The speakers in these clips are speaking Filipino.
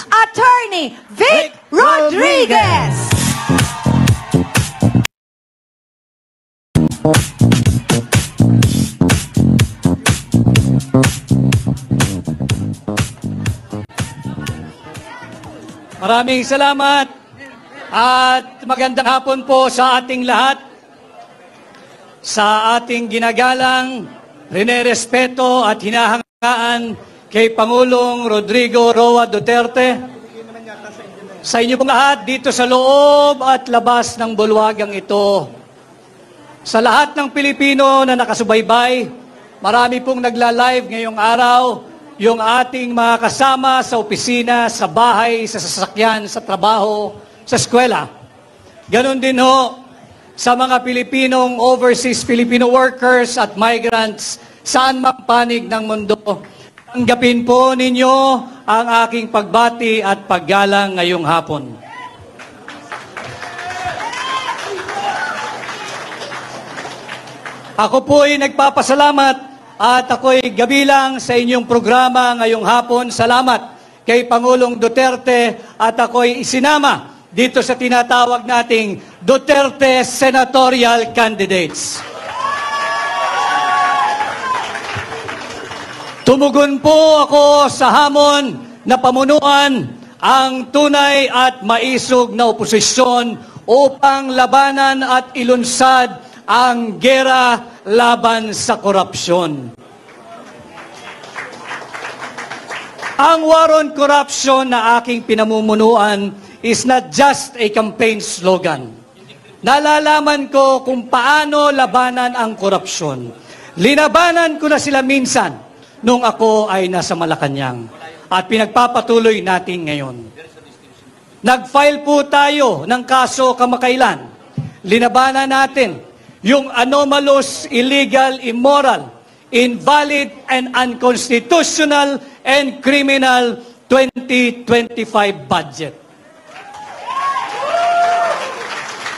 Attorney Vic Rodriguez. Maraming salamat at magandang hapon po sa ating lahat. Sa ating ginagalang, rinerespeto at hinahangaan kay Pangulong Rodrigo Roa Duterte. Sa inyo pong lahat dito sa loob at labas ng bulwagang ito. Sa lahat ng Pilipino na nakasubaybay, marami pong nagla-live ngayong araw. Yung ating mga kasama sa opisina, sa bahay, sa sasakyan, sa trabaho, sa eskwela. Ganon din ho sa mga Pilipinong overseas Filipino workers at migrants saan mang panig ng mundo. Tanggapin po ninyo ang aking pagbati at paggalang ngayong hapon. Ako po ay nagpapasalamat at ako'y gabilang sa inyong programa ngayong hapon. Salamat kay Pangulong Duterte at ako'y isinama dito sa tinatawag nating Duterte Senatorial Candidates. Tumugon po ako sa hamon na pamunuan ang tunay at maisog na oposisyon upang labanan at ilunsad ang gera laban sa korupsyon. Ang war on corruption na aking pinamumunuan is not just a campaign slogan. Nalalaman ko kung paano labanan ang korupsyon. Linabanan ko na sila minsan nung ako ay nasa Malacanang at pinagpapatuloy natin ngayon. Nag-file po tayo ng kaso kamakailan. Linabanan natin yung anomalous, illegal, immoral, invalid, and unconstitutional and criminal 2025 budget.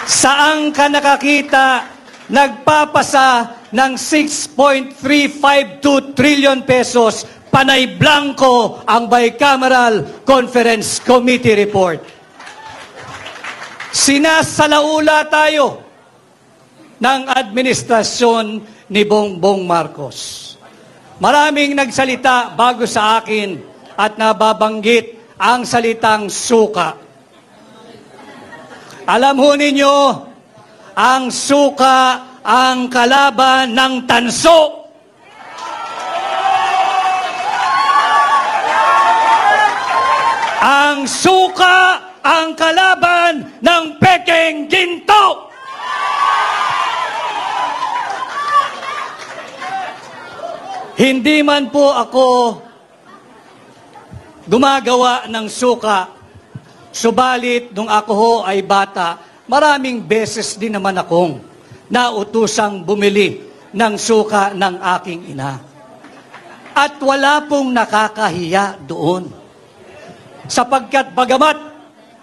Saan ka nakakita nagpapasa ng 6.352 trillion pesos panay blanco ang Bicameral Conference Committee report? Sinasalaula tayo ng administrasyon ni Bongbong Marcos. Maraming nagsalita bago sa akin at nababanggit ang salitang suka. Alam ho ninyo, ang suka ang kalaban ng tanso. Ang suka ang kalaban ng pekeng ginto. Hindi man po ako gumagawa ng suka, subalit nung ako ho ay bata, maraming beses din naman akong nautusang bumili ng suka ng aking ina. At wala pong nakakahiya doon. Sapagkat bagamat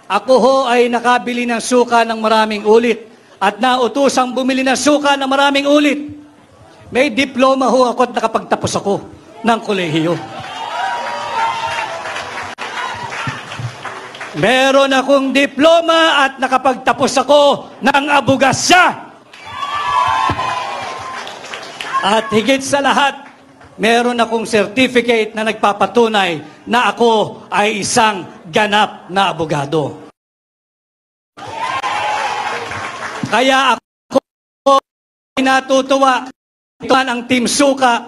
ako ho ay nakabili ng suka ng maraming ulit at nautusang bumili ng suka ng maraming ulit, may diploma ho ako at nakapagtapos ako ng kolehiyo. Meron akong diploma at nakapagtapos ako ng abogasya. At higit sa lahat, meron akong certificate na nagpapatunay na ako ay isang ganap na abogado. Kaya ako ay natutuwa. Ito ang Team Suka.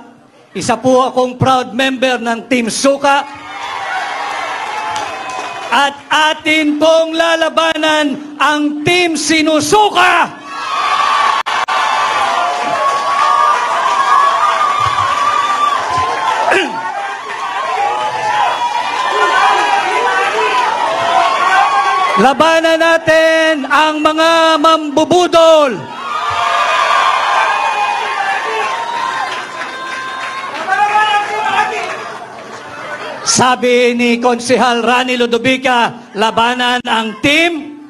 Isa po akong proud member ng Team Suka. At atin pong lalabanan ang Team Sinusuka. Labanan natin ang mga mambubudol. Sabi ni Konsehal Rani Ludovica, labanan ang team.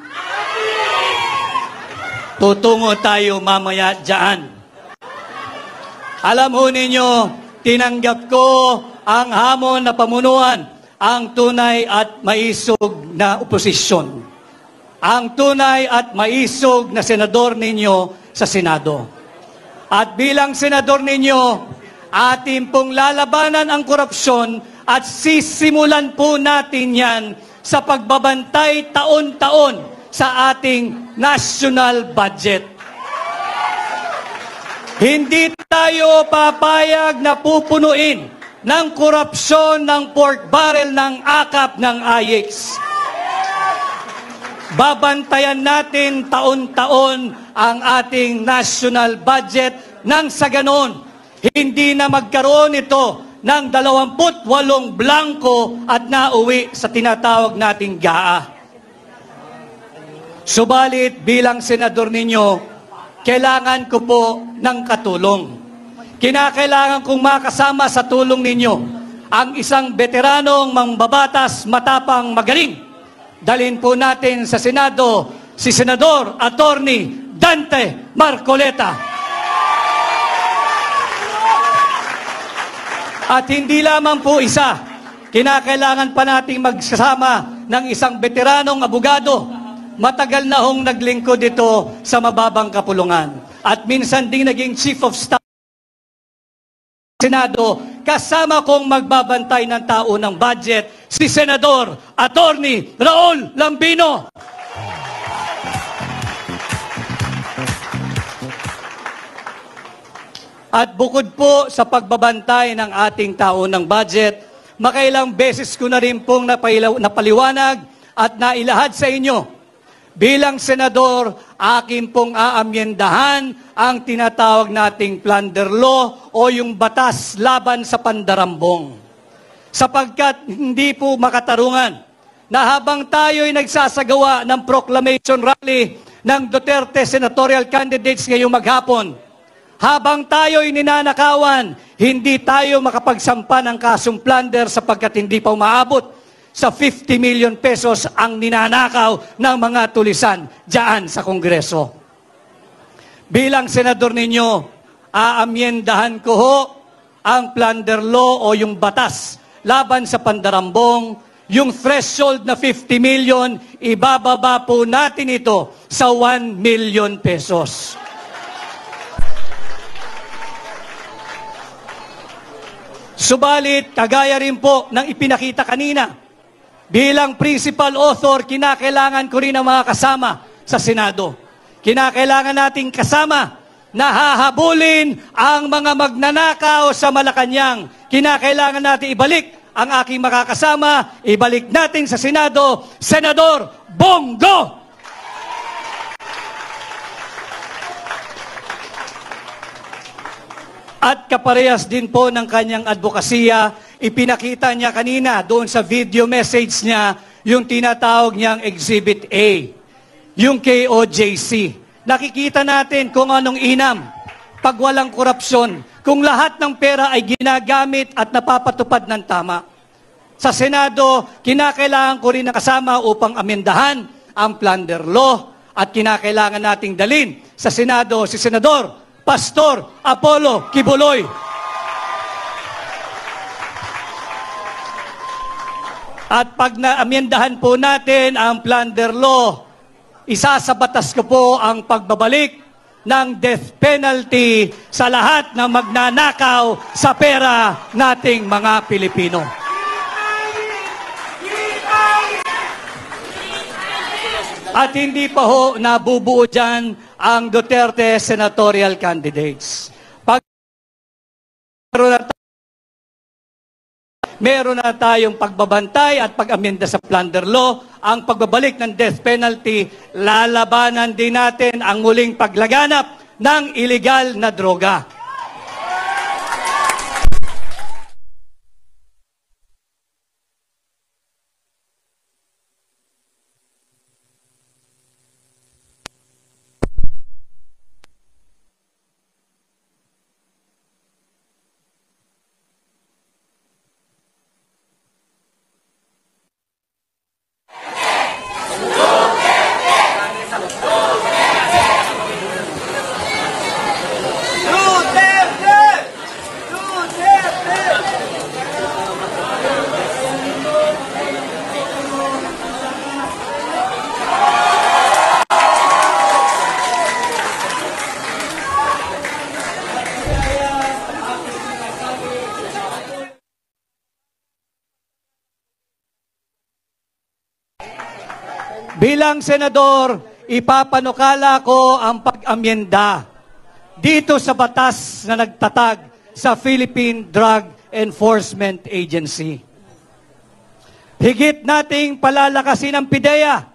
Tutungo tayo mamaya dyan. Alam ho ninyo, tinanggap ko ang hamon na pamunuan ang tunay at maisog na oposisyon. Ang tunay at maisog na senador ninyo sa Senado. At bilang senador ninyo, ating pong lalabanan ang korupsyon at sisimulan po natin yan sa pagbabantay taon-taon sa ating national budget. Hindi tayo papayag na pupunuin ng korupsyon ng pork barrel ng akap ng AIEX. Babantayan natin taon-taon ang ating national budget nang sa ganon, hindi na magkaroon ito ng 28 blanco at nauwi sa tinatawag nating GAA. Subalit bilang senador ninyo, kailangan ko po ng katulong. Kinakailangan kong makasama sa tulong ninyo ang isang veteranong mambabatas, matapang, magaling. Dalhin po natin sa Senado si Senador Attorney Dante Marcoleta. At hindi lamang po isa, kinakailangan pa nating magsasama ng isang veteranong abogado. Matagal na hong naglingkod dito sa mababang kapulungan. At minsan ding naging Chief of Staff sa Senado, kasama kong magbabantay ng tao ng budget, si Senador Attorney Raul Lambino. At bukod po sa pagbabantay ng ating taon ng budget, makailang beses ko na rin pong napaliwanag at nailahad sa inyo. Bilang senador, akin pong aamyendahan ang tinatawag nating plunder law o yung batas laban sa pandarambong. Sapagkat hindi po makatarungan na habang tayo'y nagsasagawa ng proclamation rally ng Duterte senatorial candidates ngayong maghapon, habang tayo'y ninanakawan, hindi tayo makapagsampa ng kasong plunder sapagkat hindi pa umaabot sa 50 million pesos ang ninanakaw ng mga tulisan diyan sa Kongreso. Bilang senador ninyo, aamyendahan ko ho ang plunder law o yung batas laban sa pandarambong. Yung threshold na 50 million, ibababa po natin ito sa 1 million pesos. Subalit, kagaya rin po ng ipinakita kanina, bilang principal author, kinakailangan ko rin ang mga kasama sa Senado. Kinakailangan nating kasama na hahabulin ang mga magnanakaw sa Malacanang. Kinakailangan natin ibalik ang aking makakasama, ibalik natin sa Senado, Senador Bongo! At kaparehas din po ng kanyang advokasya, ipinakita niya kanina doon sa video message niya yung tinatawag niyang Exhibit A, yung KOJC. Nakikita natin kung anong inam, pag walang korupsyon, kung lahat ng pera ay ginagamit at napapatupad ng tama. Sa Senado, kinakailangan ko rin nakasama upang amendahan ang plunder law at kinakailangan nating dalin sa Senado si Senador Pastor Apollo Kibuloy. At pag naamyendahan po natin ang plunder law, isa sa batas ko po ang pagbabalik ng death penalty sa lahat ng magnanakaw sa pera nating mga Pilipino. At hindi pa ho nabubuo dyan ang Duterte senatorial candidates. Pag meron na tayong pagbabantay at pag-amenda sa plunder law, ang pagbabalik ng death penalty, lalabanan din natin ang muling paglaganap ng illegal na droga. Bilang senador, ipapanukala ko ang pag-amyenda dito sa batas na nagtatag sa Philippine Drug Enforcement Agency. Higit nating palalakasin ang PIDEA.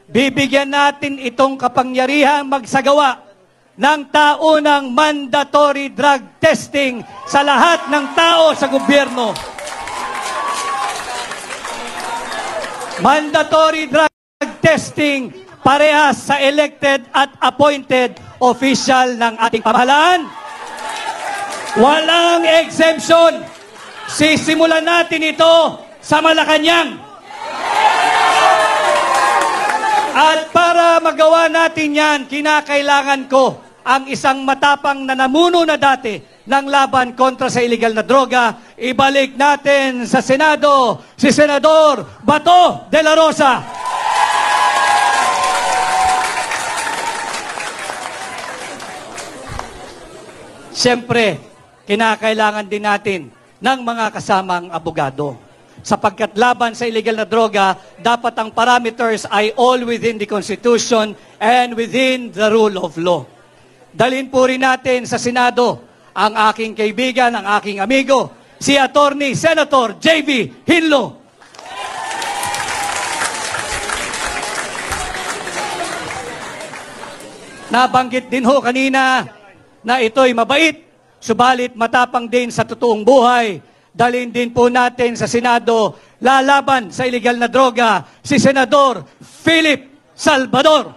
Bibigyan natin itong kapangyarihang magsagawa ng taunang mandatory drug testing sa lahat ng tao sa gobyerno. Mandatory drug testing parehas sa elected at appointed official ng ating pamahalaan. Walang exemption. Sisimulan natin ito sa Malacanang. At para magawa natin yan, kinakailangan ko ang isang matapang na namuno na dati ng laban kontra sa illegal na droga. Ibalik natin sa Senado si Senador Bato de la Rosa. Siyempre, kinakailangan din natin ng mga kasamang abogado. Sapagkat laban sa illegal na droga, dapat ang parameters ay all within the Constitution and within the rule of law. Dalhin po rin natin sa Senado ang aking kaibigan, ang aking amigo, si Attorney Senator J.V. Hinlo. Nabanggit din ho kanina na ito'y mabait, subalit matapang din sa totoong buhay. Dalhin din po natin sa Senado, lalaban sa illegal na droga, si Senador Philip Salvador.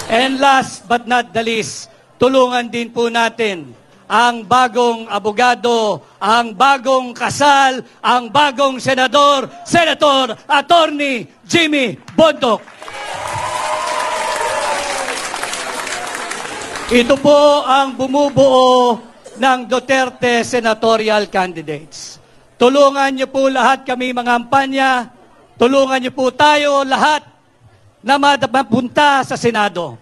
And last but not the least, tulungan din po natin ang bagong abogado, ang bagong kasal, ang bagong senador, Senator Attorney Jimmy Bondoc. Ito po ang bumubuo ng Duterte senatorial candidates. Tulungan niyo po lahat kami mga kampanya, tulungan niyo po tayo lahat na mapunta sa Senado.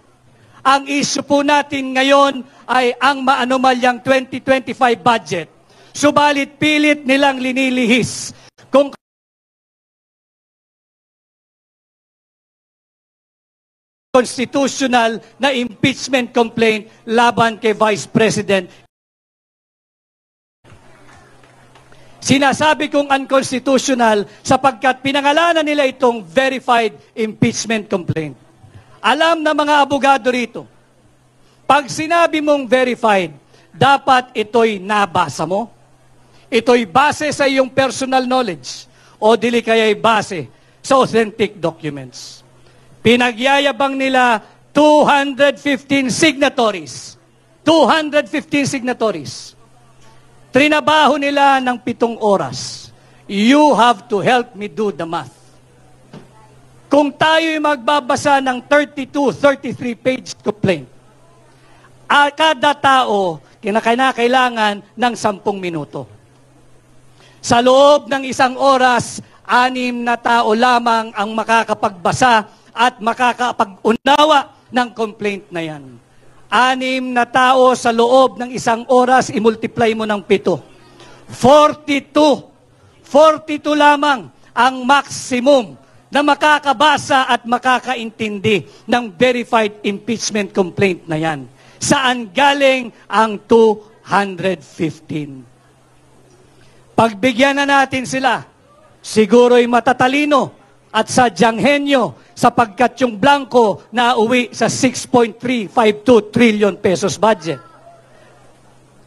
Ang issue po natin ngayon ay ang maanumalyang 2025 budget. Subalit pilit nilang linilihis kung constitutional na impeachment complaint laban kay Vice President. Sinasabi kong unconstitutional sapagkat pinangalanan nila itong verified impeachment complaint. Alam na mga abogado rito, pag sinabi mong verified, dapat ito'y nabasa mo. Ito'y base sa iyong personal knowledge o dili kaya'y base sa authentic documents. Pinagyayabang nila 215 signatories. 215 signatories. Trinabaho nila ng 7 oras. You have to help me do the math. Kung tayo'y magbabasa ng 33 page complaint, kada tao kinakailangan ng 10 minuto. Sa loob ng 1 oras, 6 na tao lamang ang makakapagbasa at makakapag-unawa ng complaint na yan. 6 na tao sa loob ng 1 oras, i-multiply mo ng 7. 42 lamang ang maximum na makakabasa at makakaintindi ng verified impeachment complaint na yan. Saan galing ang 215? Pagbigyan na natin sila, siguro'y matatalino at sadyang henyo sapagkat yung blanco na uwi sa 6.352 trillion pesos budget.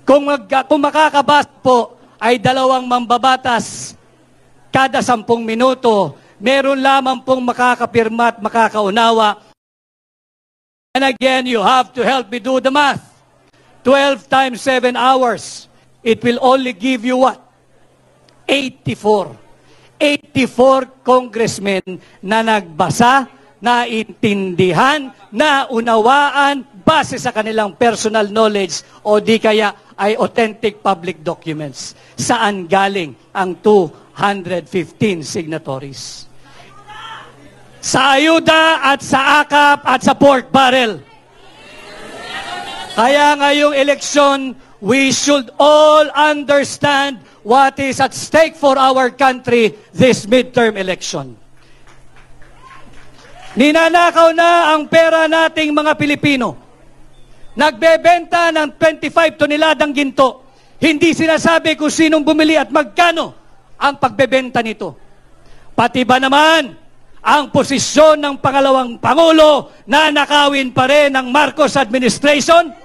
Kung makakabasa po ay 2 mambabatas kada 10 minuto, meron lamang pong makakapirma at makakaunawa. And again, you have to help me do the math. 12 times 7 hours. It will only give you what? 84 congressmen na nagbasa, naintindihan, naunawaan, base sa kanilang personal knowledge o di kaya ay authentic public documents. Saan galing ang 215 signatories? Sa ayuda at sa akap at sa pork barrel. Kaya ngayong eleksyon, we should all understand what is at stake for our country this midterm election. Ninanakaw na ang pera nating mga Pilipino. Nagbebenta ng 25 toneladang ginto. Hindi sinasabi kung sinong bumili at magkano ang pagbebenta nito. Pati ba naman ang posisyon ng pangalawang Pangulo na nakawin pa rin ng Marcos administration?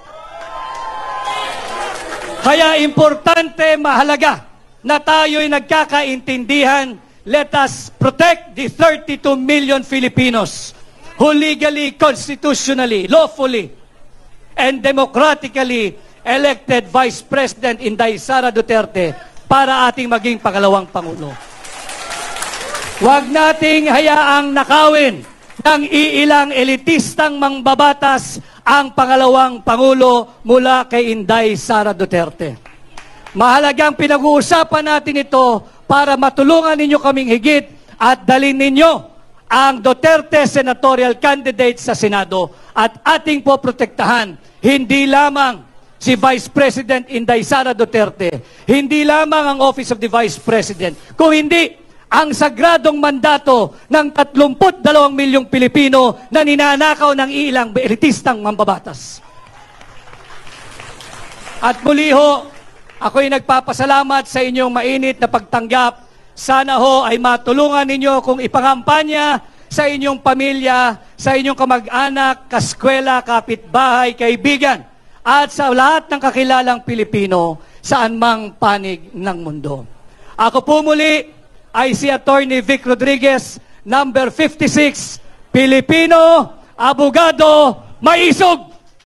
Kaya importante, mahalaga na tayo'y nagkakaintindihan. Let us protect the 32 million Filipinos who legally, constitutionally, lawfully, and democratically elected Vice President Inday Sara Duterte para ating maging pangalawang Pangulo. Huwag nating hayaang nakawin ng iilang elitistang mangbabatas ang pangalawang Pangulo mula kay Inday Sara Duterte. Mahalagang pinag-uusapan natin ito para matulungan ninyo kaming higit at dalhin ninyo ang Duterte senatorial candidate sa Senado at ating po protektahan hindi lamang si Vice President Inday Sara Duterte, hindi lamang ang Office of the Vice President, kung hindi ang sagradong mandato ng 32 milyong Pilipino na ninanakaw ng ilang elitistang mambabatas. At muli ho, ako'y nagpapasalamat sa inyong mainit na pagtanggap. Sana ho ay matulungan ninyo kung ipangampanya sa inyong pamilya, sa inyong kamag-anak, kaskwela, kapitbahay, kaibigan, at sa lahat ng kakilalang Pilipino saan mang panig ng mundo. Ako po muli ay si Attorney Vic Rodriguez, number 56, Pilipino, abogado, maisog!